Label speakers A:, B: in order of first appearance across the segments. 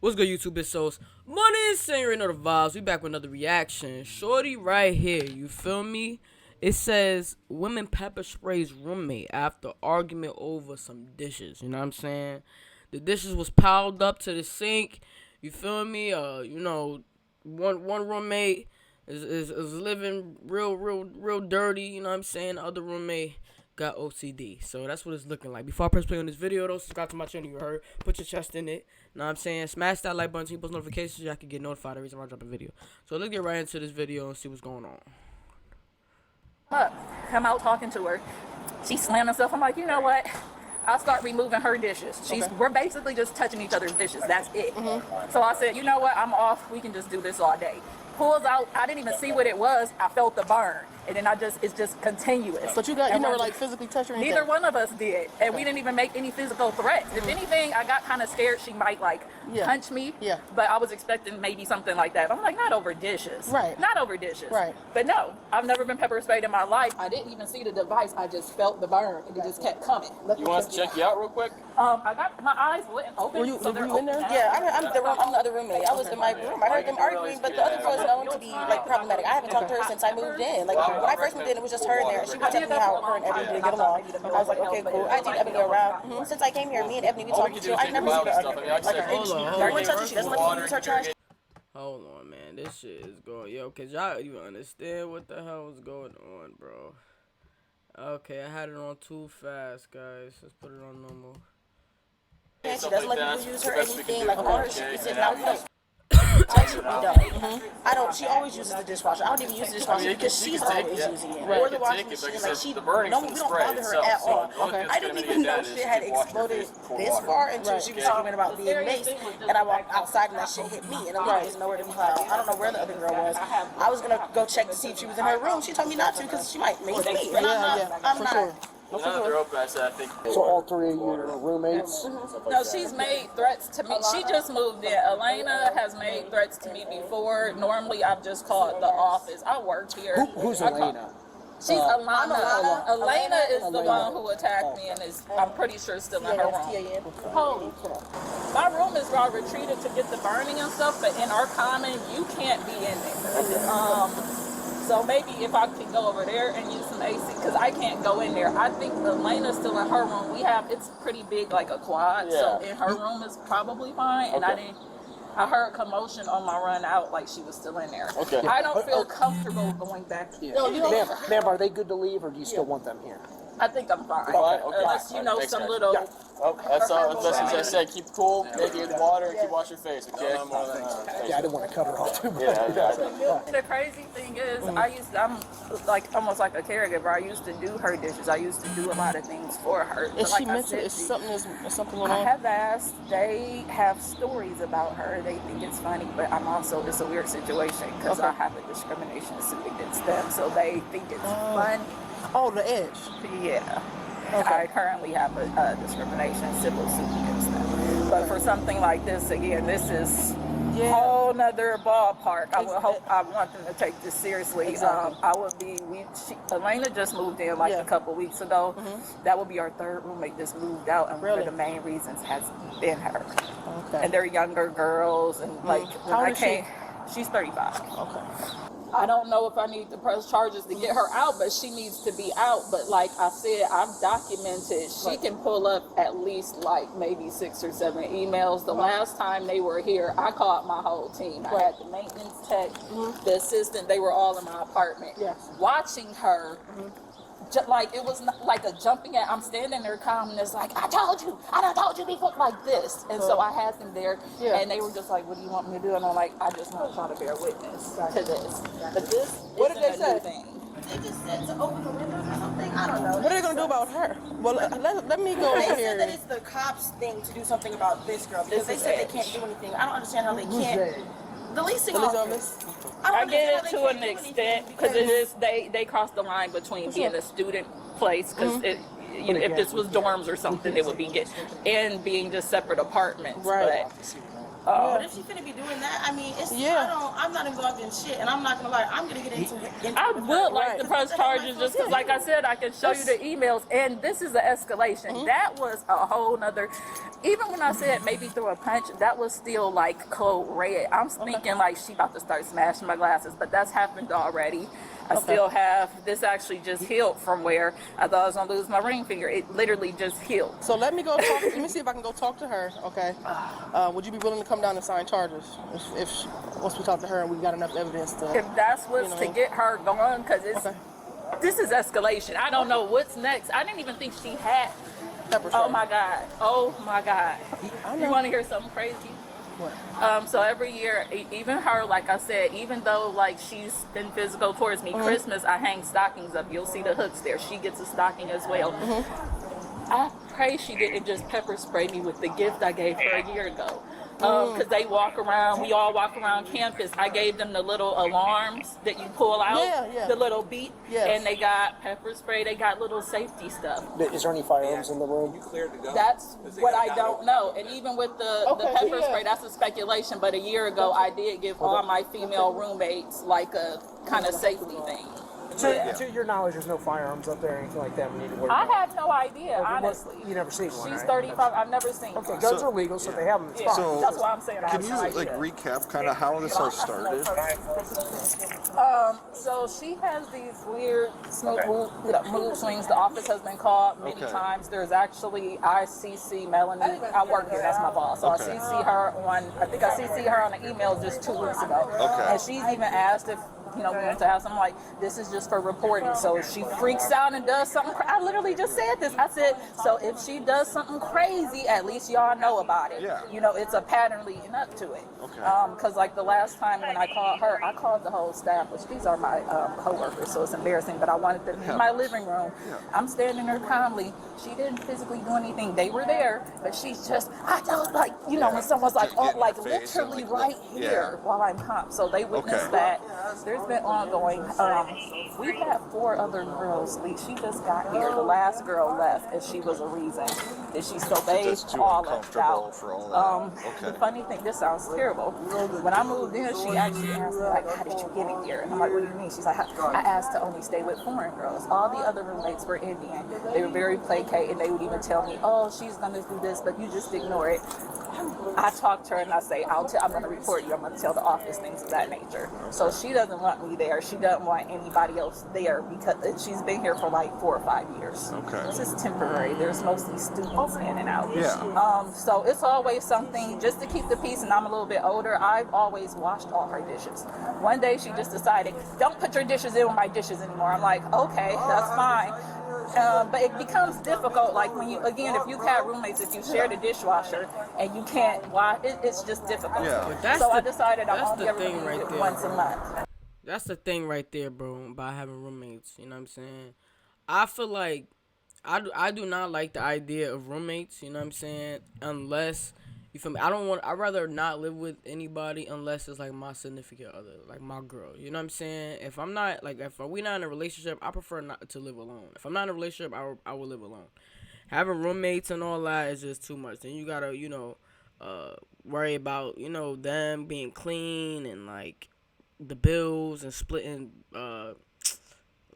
A: What's good, YouTube? It's Sos. Money is saying you know the vibes. We back with another reaction. Shorty right here. You feel me? It says women pepper sprays roommate after argument over some dishes. You know what I'm saying? The dishes was piled up to the sink. You feel me? One roommate is living real dirty. You know what I'm saying? The other roommate got OCD. So that's what it's looking like. Before I press play on this video, though, subscribe to my channel. You heard. Put your chest in it. Know what I'm saying? Smash that like button so you post notifications so y'all can get notified every time I drop a video. So let's get right into this video and see what's going on.
B: Come out talking to her. She slammed herself. I'm like, you know what? I'll start removing her dishes. We're basically just touching each other's dishes. That's it. So I said, you know what? I'm off. We can just do this all day. Pulls out. I didn't even see what it was. I felt the burn. And then it's just continuous.
C: But you never like physically touched her?
B: Neither one of us did. And we didn't even make any physical threats. If anything, I got kind of scared she might punch me.
C: Yeah.
B: But I was expecting maybe something like that. I'm like, not over dishes.
C: Right.
B: Not over dishes.
C: Right.
B: But no, I've never been pepper sprayed in my life. I didn't even see the device. I just felt the burn and it just kept coming.
D: You want us to check you out real quick?
B: I got my eyes open.
C: Were you in there?
E: Yeah, I'm the other roommate. I was in my room. I heard them arguing, but the other girl is known to be problematic. I haven't talked to her since I moved in. When I first moved in, it was just her in there. She was telling me how her and Ebony didn't get along. I was like, okay, cool. I did Ebony around. Since I came here, me and Ebony, we talked to. I never seen her argue. She doesn't let me use her trash.
A: Hold on, man. This shit is going. Yo, cause y'all even understand what the hell is going on, bro. Okay, I had it on too fast, guys. Let's put it on normal.
E: She doesn't let people use her anything. Like all her shit is in now. I don't. She always uses the dishwasher. I don't even use the dishwasher because she's always using it. Or the washing machine. Like we don't bother her at all. I didn't even know shit had exploded this far until she was talking about being maced, and I walked outside and that shit hit me, and I'm like, there's nowhere to be found. I don't know where the other girl was. I was gonna go check to see if she was in her room. She told me not to because she might mace me. And I'm not.
C: So all three of you are roommates?
B: No, she's made threats to me. She just moved in. Elena has made threats to me before. Normally, I've just called the office. I work here.
C: Who's Elena?
B: She's Alana. Elena is the one who attacked me and is, I'm pretty sure, still in her room. Holy crap. My room is all retreated to get the burning and stuff, but in our common, you can't be in there. So maybe if I could go over there and use some AC, because I can't go in there. I think Elena's still in her room. It's pretty big, like a quad, so in her room is probably fine. And I heard commotion on my run out, like she was still in there. I don't feel comfortable going back here.
C: Ma'am, are they good to leave, or do you still want them here?
B: I think I'm fine. Unless, some little...
D: That's all. That's what I said. Keep cool, maybe in the water, and keep washing your face, okay?
C: Yeah, I didn't want to cover all too much.
B: The crazy thing is, I'm like almost like a caregiver. I used to do her dishes. I used to do a lot of things for her.
C: Is she mental? Is something going on?
B: I have asked. They have stories about her. They think it's funny, but it's a weird situation because I have a discrimination suit against them, so they think it's funny.
C: Oh, the edge.
B: Yeah. I currently have a discrimination civil suit against them. But for something like this, again, this is a whole nother ballpark. I want them to take this seriously.
C: Exactly.
B: Elena just moved in a couple weeks ago. That will be our third roommate just moved out, and one of the main reasons has been her. And they're younger girls, and
C: how old is she?
B: She's 35.
C: Okay.
B: I don't know if I need to press charges to get her out, but she needs to be out. But like I said, I've documented. She can pull up at least maybe 6 or 7 emails. The last time they were here, I called my whole team. I had the maintenance tech, the assistant. They were all in my apartment. Watching her. It was not like a jumping at. I'm standing there calm, and it's like, I told you before, like this. And so I had them there, and they were just like, what do you want me to do? And I'm like, I just want y'all to bear witness to this. But this
C: what did they say?
E: They just said to open the windows or something. I don't know.
C: What are they going to do about her? Well, let me go over here.
E: They said that it's the cops' thing to do something about this girl, because they said they can't do anything. I don't understand how they can't. The leasing office.
B: I get it to an extent because it is they cross the line between being a student place because if this was dorms or something it would be and being just separate apartments.
C: Right.
B: But
E: But if she finna be doing that, I mean, it's
F: Yeah.
E: I'm not involved in shit, and I'm not gonna lie. I'm gonna get into
B: I
E: with
B: would
E: her.
B: like to press charges just because, like I said, I can show you the emails, and this is the escalation. That was a whole nother. Even when I said maybe throw a punch, that was still like code red. I'm thinking like she about to start smashing my glasses, but that's happened already. I still have this actually just healed from where I thought I was gonna lose my ring finger. It literally just healed.
F: So let me go talk. Let me see if I can go talk to her. Okay. Would you be willing to come down and sign charges if once we talk to her and we got enough evidence to?
B: If that's what's to get her going, because it's this is escalation. I don't know what's next. I didn't even think she had.
F: Pepper spray.
B: Oh my god. Oh my god. You want to hear something crazy?
F: What?
B: So every year, even her, like I said, even though like she's been physical towards me, Christmas I hang stockings up. You'll see the hooks there. She gets a stocking as well. I pray she didn't just pepper spray me with the gift I gave her a year ago. Because they walk around, we all walk around campus. I gave them the little alarms that you pull out, the little beat, and they got pepper spray, they got little safety stuff.
C: Is there any firearms in the room?
B: That's what I don't know. And even with the pepper spray, that's a speculation, but a year ago I did give all my female roommates like a kind of safety thing.
C: To your knowledge, there's no firearms up there or anything like that we need to worry
B: I
C: about?
B: have no idea, honestly.
C: You never seen one,
B: She's
C: right?
B: 35. I've never seen one.
C: Okay, guns are legal, so they have them. It's fine.
G: So,
B: That's why I'm saying I
G: can
B: have
G: you
B: no idea.
G: like recap kind of how this all started?
B: So she has these weird mood swings. The office has been called many times. There's actually ICC Melanie. I work here. That's my boss. So I CC her on. I think I CC her on an email just 2 weeks ago. And she's even asked if we want to have something like this is just for reporting. So if she freaks out and does something, I literally just said this. I said, so if she does something crazy, at least y'all know about it.
G: Yeah.
B: It's a pattern leading up to it. Because like the last time when I called her, I called the whole staff, which these are my coworkers, so it's embarrassing. But I wanted them in my living room. I'm standing there calmly. She didn't physically do anything. They were there, but she's just, I don't like, when someone's like, literally right here while I'm calm. So they witnessed that. There's been ongoing. We've had 4 other girls leave. She just got here. The last girl left, and she was a reason. And so they all left out.
G: For all that.
B: The funny thing, this sounds terrible. When I moved in, she actually asked me, like, how did you get in here? And I'm like, what do you mean? She's like, I asked to only stay with foreign girls. All the other roommates were Indian. They were very placated. They would even tell me, oh, she's going to do this, but you just ignore it. I talk to her and I say, I'm going to report you. I'm going to tell the office things of that nature. So she doesn't want me there. She doesn't want anybody else there because she's been here for like 4 or 5 years. This is temporary. There's mostly students in and out. So it's always something just to keep the peace. And I'm a little bit older. I've always washed all her dishes. One day she just decided, don't put your dishes in with my dishes anymore. I'm like, okay, that's fine. But it becomes difficult, like when you, again, if you have roommates, if you share the dishwasher and you can't wash, it's just difficult. So I decided I'm only ever going to use it once a month.
A: That's the thing right there, bro, about having roommates. You know what I'm saying? I feel like I do not like the idea of roommates, you know what I'm saying? Unless, you feel me? I'd rather not live with anybody unless it's like my significant other, like my girl. You know what I'm saying? If I'm not, like, if we're not in a relationship, I prefer not to live alone. If I'm not in a relationship, I will live alone. Having roommates and all that is just too much. Then you gotta, worry about, them being clean and like the bills and splitting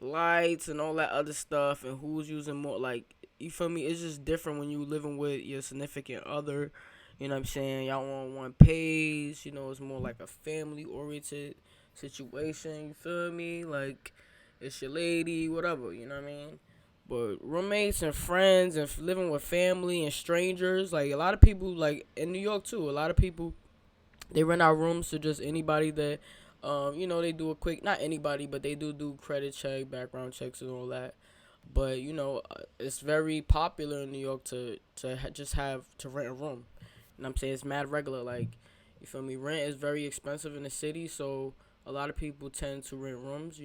A: lights and all that other stuff and who's using more, like, you feel me? It's just different when you living with your significant other. You know what I'm saying? Y'all on one page. It's more like a family-oriented situation. You feel me? Like, it's your lady, whatever. You know what I mean? But roommates and friends and living with family and strangers, like, a lot of people, like, in New York, too, a lot of people, they rent out rooms to just anybody that, they do a quick, not anybody, but they do credit check, background checks and all that. But, it's very popular in New York to rent a room. And I'm saying it's mad regular, like, you feel me? Rent is very expensive in the city, so a lot of people tend to rent rooms,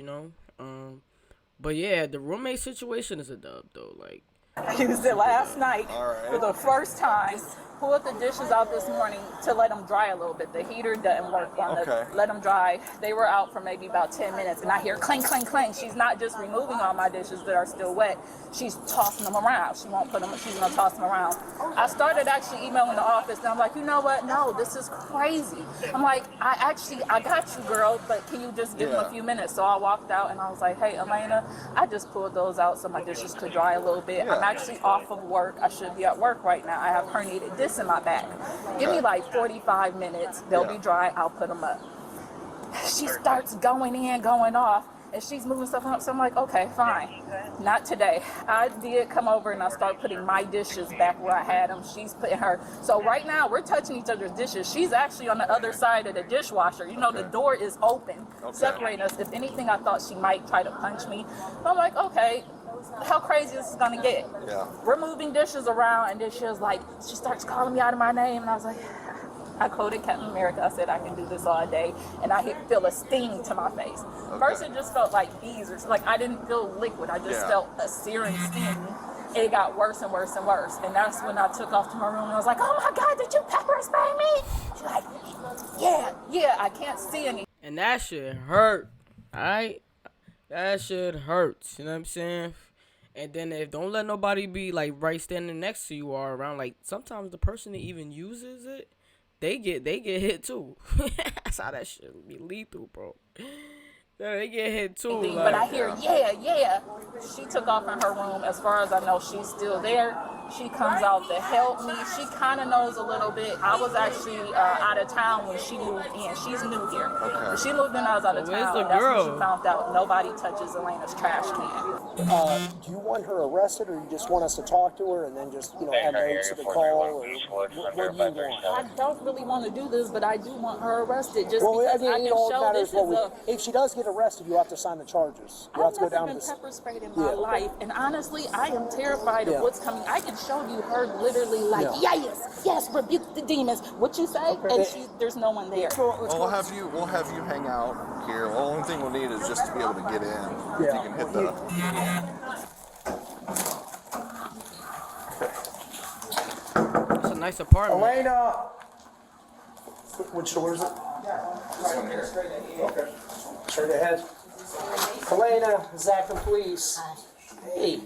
A: But yeah, the roommate situation is a dub, though. Like,
B: I used it last night for the first time pulled the dishes out this morning to let them dry a little bit. The heater doesn't work on
G: Okay.
B: let them dry. They were out for maybe about 10 minutes, and I hear clang, clang, clang. She's not just removing all my dishes that are still wet. She's tossing them around. She won't put them. She's gonna toss them around. I started actually emailing the office, and I'm like, you know what? No, this is crazy. I'm like, I got you, girl, but can you just give them a few minutes? So I walked out, and I was like, hey, Elena, I just pulled those out so my dishes could dry a little bit. I'm actually off of work. I should be at work right now. I have herniated disc in my back. Give me like 45 minutes. They'll be dry. I'll put them up. She starts going in, going off, and she's moving stuff up. So I'm like, okay, fine. Not today. I did come over and I start putting my dishes back where I had them. She's putting her. So right now we're touching each other's dishes. She's actually on the other side of the dishwasher. You know, the door is open, separating us. If anything, I thought she might try to punch me. But I'm like, okay, how crazy this is gonna get?
G: Yeah.
B: We're moving dishes around, and then she was like, she starts calling me out of my name, and I was like, I quoted Captain America. I said, I can do this all day. And I feel a sting to my face. First, it just felt like bees, or like I didn't feel liquid. I just felt a searing sting. It got worse and worse and worse. And that's when I took off to my room, and I was like, oh my God, did you pepper spray me? She's like, yeah, I can't see anything.
A: And that shit hurt. Alright? That shit hurts. You know what I'm saying? And then if don't let nobody be like right standing next to you or around, like sometimes the person that even uses it, they get hit too. That's how that shit be lethal, bro. Yeah, they get hit too.
B: But
A: Like,
B: I hear, yeah. She took off in her room. As far as I know, she's still there. She comes out to help me. She kind of knows a little bit. I was actually out of town when she moved in. She's new here. When she moved in, I was out of
A: Where's
B: town.
A: the
B: And that's when
A: girl?
B: she found out nobody touches Elena's trash can.
C: Do you want her arrested, or you just want us to talk to her and then just, add notes to the call, or what do you want?
B: I don't really want to do this, but I do want her arrested just
C: Well,
B: because I can
C: all that
B: show
C: matters
B: this
C: what
B: is a...
C: if she does get arrested, you have to sign the charges. You have
B: I've
C: to go
B: never
C: down to
B: been
C: the.
B: pepper sprayed in my life, and honestly, I am terrified of what's coming. I can show you her literally like, yes, rebuke the demons. What you say? And there's no one there.
G: We'll have you hang out here. The only thing we'll need is just to be able to get in. If you can hit the.
A: it's a nice apartment.
C: Elena! Which door is it?
G: This one here.
C: Okay. Straight ahead. Elena, Zach and police. Hey,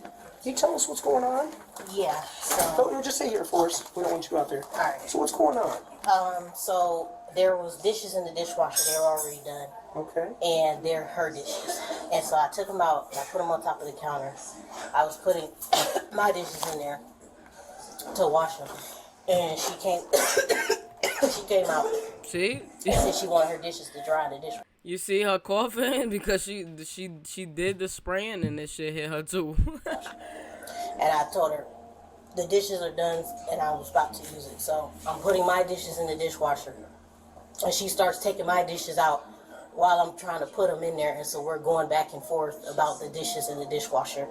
C: can you tell us what's going on?
E: Yeah, so,
C: Don't just stay here for us. We don't want you to go out there.
E: alright.
C: So what's going on?
E: So there was dishes in the dishwasher, they were already done.
C: Okay.
E: And they're her dishes. And so I took them out and I put them on top of the counter. I was putting my dishes in there to wash them. And she came, she came out
A: See?
E: and said she wanted her dishes to dry in the dishwasher.
A: You see her coughing because she did the spraying and this shit hit her too.
E: And I told her, the dishes are done and I was about to use it. So I'm putting my dishes in the dishwasher. And she starts taking my dishes out while I'm trying to put them in there. And so we're going back and forth about the dishes in the dishwasher.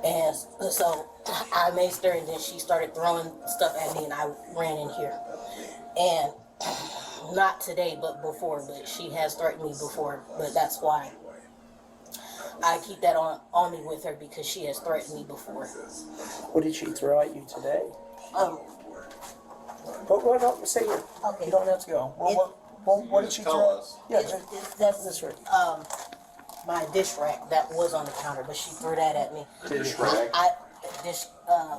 E: And so I maced her, and then she started throwing stuff at me, and I ran in here. And not today, but before, but she has threatened me before, but that's why I keep that on me with her, because she has threatened me before.
C: What did she throw at you today?
E: Um,
C: No, stay here.
E: Okay.
C: You don't have to go. What did she throw? Yeah,
E: that's
C: that's right.
E: my dish rack that was on the counter, but she threw that at me.
C: Dish rack?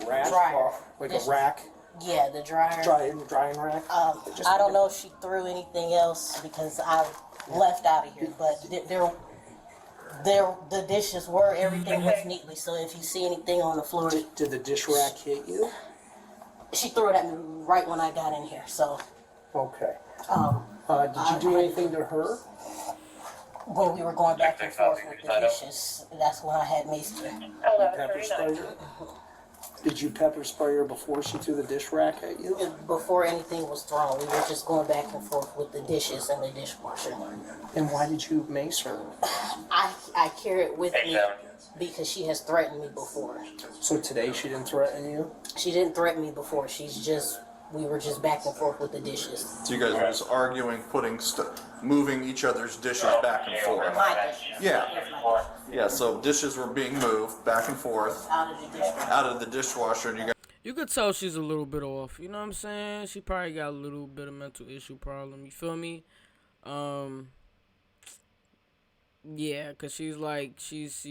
E: Dryer.
C: Like a rack?
E: Yeah, the dryer.
C: Drying rack?
E: I don't know if she threw anything else because I left out of here, but the dishes were, everything was neatly, so if you see anything on the floor,
C: Did the dish rack hit you?
E: she threw it at me right when I got in here, so
C: Okay.
E: um,
C: Did you do anything to her?
E: when we were going back and forth with the dishes, that's when I had maced her.
C: Pepper spray her? Did you pepper spray her before she threw the dish rack at you?
E: Before anything was thrown, we were just going back and forth with the dishes and the dishwasher.
C: And why did you mace her?
E: I carry it with me because she has threatened me before.
C: So today she didn't threaten you?
E: She didn't threaten me before. We were just back and forth with the dishes.
G: So you guys were just arguing, moving each other's dishes back and forth.
E: My dishes.
G: Yeah. So dishes were being moved back and forth
E: Out of the dishwasher.
G: out of the dishwasher, and you guys.
A: You could tell she's a little bit off. You know what I'm saying? She probably got a little bit of mental issue problem. You feel me? Yeah, cause she's like she's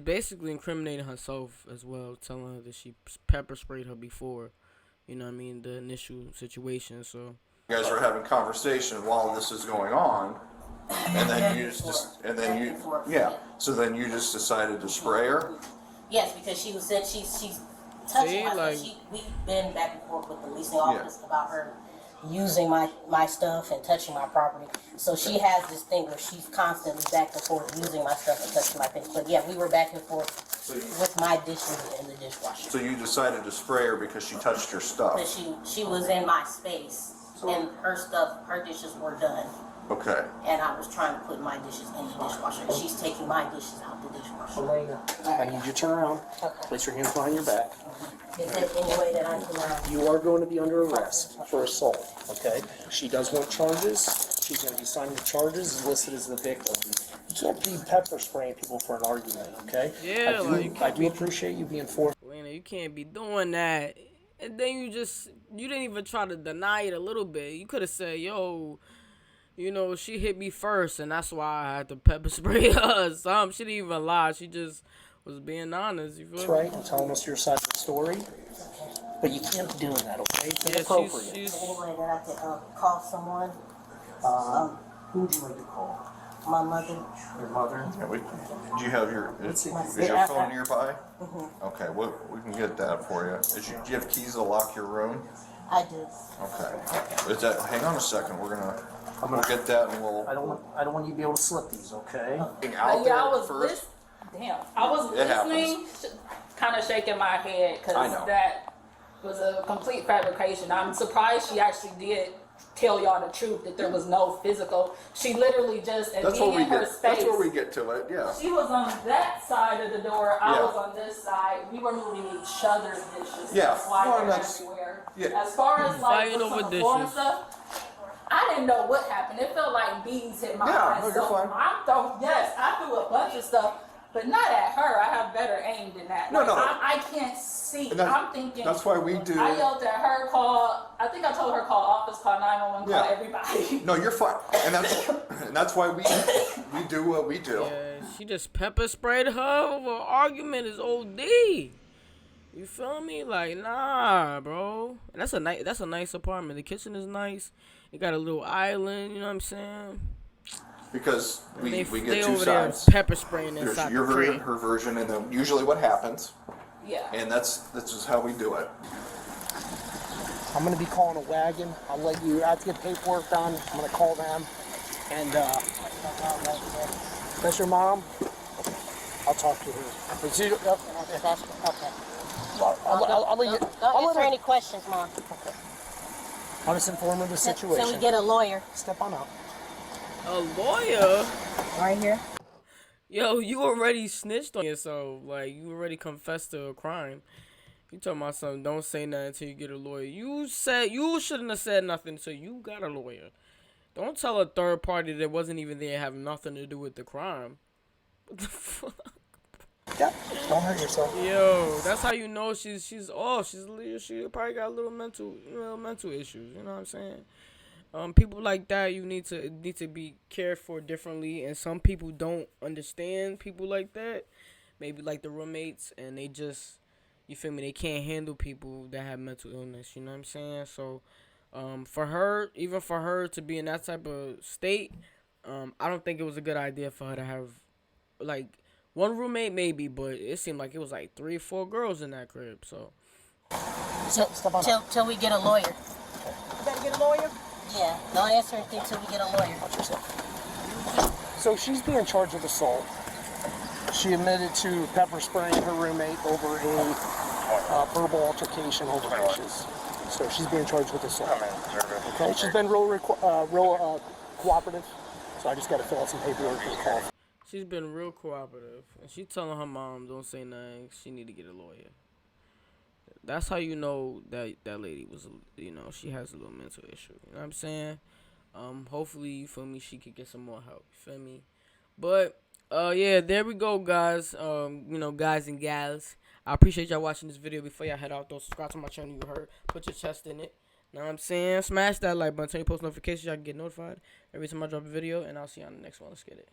A: basically incriminating herself as well, telling her that she pepper sprayed her before. You know what I mean? The initial situation. So
G: You guys are having conversation while this is going on, and then you yeah. So then you just decided to spray her.
E: Yes, because she was said she's touching my
A: like-
E: stuff. We've been back and forth with the leasing office about her using my stuff and touching my property. So she has this thing where she's constantly back and forth using my stuff and touching my things. But yeah, we were back and forth with my dishes in the dishwasher.
G: So you decided to spray her because she touched your stuff.
E: Because she was in my space and her dishes were done.
G: Okay.
E: And I was trying to put my dishes in the dishwasher. And she's taking my dishes out the dishwasher.
C: Elena, I need you to turn around. Place your hands behind your back.
E: Is there any way that I can...
C: You are going to be under arrest for assault, okay? She does want charges. She's going to be signing the charges listed as the victim. You can't be pepper spraying people for an argument, okay?
A: Yeah,
C: I do appreciate you being forced.
A: Lena, you can't be doing that. And then you didn't even try to deny it a little bit. You could have said, yo, you know, she hit me first, and that's why I had to pepper spray her or something. She didn't even lie. She just was being honest. You feel
C: That's
A: me?
C: right, and telling us your side of the story. But you can't be doing that, okay? It's
A: Yeah,
C: inappropriate.
A: she's
E: Any way that I can call someone?
C: Who would you like to call?
E: My mother.
C: Your mother?
G: Yeah, do you have your is your
C: Yeah,
G: phone nearby? Okay, we can get that for you. Do you have keys to lock your room?
E: I do.
G: Okay. Is that? Hang on a second. I'm gonna get that and we'll.
C: I don't want you to be able to slip these, okay?
G: Out
B: Yeah,
G: there
B: I was
G: first.
B: I was
G: It
B: listening, kind of shaking my head
G: I know.
B: because that was a complete fabrication. I'm surprised she actually did tell y'all the truth that there was no physical. She literally just
G: That's where
B: being
G: we
B: in her
G: get.
B: space.
G: That's where we get to it. Yeah.
B: She was on that side of the door. I
G: Yeah.
B: was on this side. We were moving each other's dishes.
G: Yeah.
B: That's why
G: Well,
B: they're
G: that's-
B: everywhere.
G: yeah.
B: As far as like
A: Fighting
B: what's
A: over
B: on the floor and
A: dishes.
B: stuff, I didn't know what happened. It felt like bees hit my
G: Yeah,
B: eyes.
G: no, you're
B: So
G: fine.
B: I threw a bunch of stuff, but not at her. I have better aim than that.
G: No,
B: Like,
G: no.
B: I can't see.
G: And
B: I'm thinking.
G: that's why we do.
B: I yelled at her, I think I told her call office, call 911,
G: Yeah.
B: call everybody.
G: No, you're fine. And that's why we do what we do.
A: yeah, she just pepper sprayed her over an argument is OD. You feel me? Like, nah, bro. And that's a nice apartment. The kitchen is nice. It got a little island, you know what I'm saying?
G: Because we
A: They
G: get two
A: over there
G: sides.
A: pepper spraying
G: There's
A: inside
G: your
A: the
G: version,
A: crib.
G: her version, and then usually what happens.
B: Yeah.
G: And this is how we do it.
C: I'm gonna be calling a wagon. I'll let you, I have to get paperwork done. I'm gonna call them. And, that's your mom? I'll talk to her. Is she, okay. I'll let you,
E: Don't
C: I'll let
E: answer
C: her,
E: any questions, Mom.
C: I'll just inform her of the situation.
E: So we get a lawyer.
C: Step on up.
A: A lawyer?
E: Right here.
A: Yo, you already snitched on yourself. Like, you already confessed to a crime. You talking about something, don't say nothing until you get a lawyer. You shouldn't have said nothing until you got a lawyer. Don't tell a third party that wasn't even there have nothing to do with the crime. What the fuck?
C: Yeah, don't hurt yourself.
A: Yo, that's how you know she's off. She probably got a little mental issues. You know what I'm saying? People like that you need to be cared for differently, and some people don't understand people like that. Maybe like the roommates, and they just, you feel me? They can't handle people that have mental illness. You know what I'm saying? So, for her to be in that type of state, I don't think it was a good idea for her to have like one roommate maybe, but it seemed like it was like 3 or 4 girls in that crib. So
E: Till we get a lawyer.
F: You gotta get a lawyer?
E: Yeah. Don't answer anything till we get a lawyer.
C: So she's being charged with assault. She admitted to pepper spraying her roommate over a verbal altercation over dishes. So she's being charged with assault. Okay, she's been real cooperative. So I just got to fill out some paperwork for the call.
A: she's been real cooperative, and she telling her mom don't say nothing. She need to get a lawyer. That's how you know that lady was, you know, she has a little mental issue. You know what I'm saying? Hopefully, you feel me, she could get some more help. You feel me? But yeah, there we go, guys. You know, guys and gals. I appreciate y'all watching this video. Before y'all head out, though, subscribe to my channel. You heard. Put your chest in it. Know what I'm saying? Smash that like button. Turn your post notifications. Y'all can get notified every time I drop a video. And I'll see you on the next one. Let's get it.